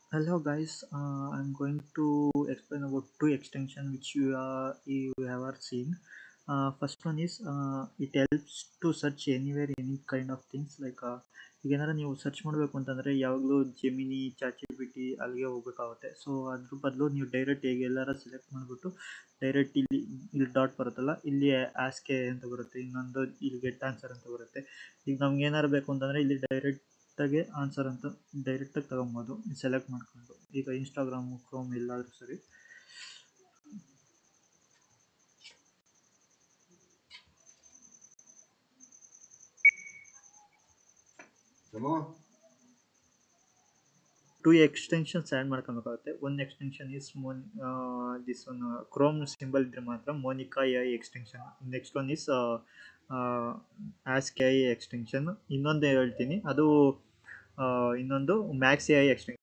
Hello guys, I'm going to explain about two extension which you ever seen. First one is it helps to search anywhere any kind of things like ಈಗ ಏನಾರ ನೀವು search ಮಾಡಬೇಕು ಅಂತಂದರೆ ಯಾವಾಗಲೂ Gemini chat G P T ಅಲ್ಲಿಗೆ ಹೋಗ್ಬೇಕಾಗುತ್ತೆ. So ಅದ್ರ ಬದಲು ನೀವು ಡೈರೆಕ್ಟ್ ಹೇಗೆ ಎಲ್ಲಾರ ಸೆಲೆಕ್ಟ್ ಮಾಡಿಬಿಟ್ಟು ಡೈರೆಕ್ಟ್ ಇಲ್ಲಿ ಡಾಟ್ ಬರುತ್ತಲ್ಲ, ಇಲ್ಲಿ ಆಸ್ಕೆ ಅಂತ ಬರುತ್ತೆ, ಇನ್ನೊಂದು ಇಲ್ಲಿ ಗೆಟ್ ಆನ್ಸರ್ ಅಂತ ಬರುತ್ತೆ. ಈಗ ನಮ್ಗೆ ಏನಾರು ಬೇಕು ಅಂತಂದರೆ ಇಲ್ಲಿ ಡೈರೆಕ್ಟಾಗಿ ಆನ್ಸರ್ ಅಂತ ಡೈರೆಕ್ಟಾಗಿ ತಗೊಬೋದು ಸೆಲೆಕ್ಟ್ ಮಾಡ್ಕೊಂಡು. ಈಗ ಇನ್ಸ್ಟಾಗ್ರಾಮು ಕ್ರೋಮ್ ಎಲ್ಲಾದರೂ ಸರಿ. ಟೂ ಎಕ್ಸ್ಟೆನ್ಷನ್ಸ್ ಆ್ಯಡ್ ಮಾಡ್ಕೊಬೇಕಾಗುತ್ತೆ. ಒಂದು extension is this one Chrome symbol ಇದ್ರೆ ಮಾತ್ರ Monica A I extension. Next one is ask A I extension. ಇನ್ನೊಂದು ಹೇಳ್ತೀನಿ, ಅದು ಇನ್ನೊಂದು ಮ್ಯಾಕ್ಸ್ ಎ ಐ ಎಕ್ಸ್ಟೆನ್ಷನ್.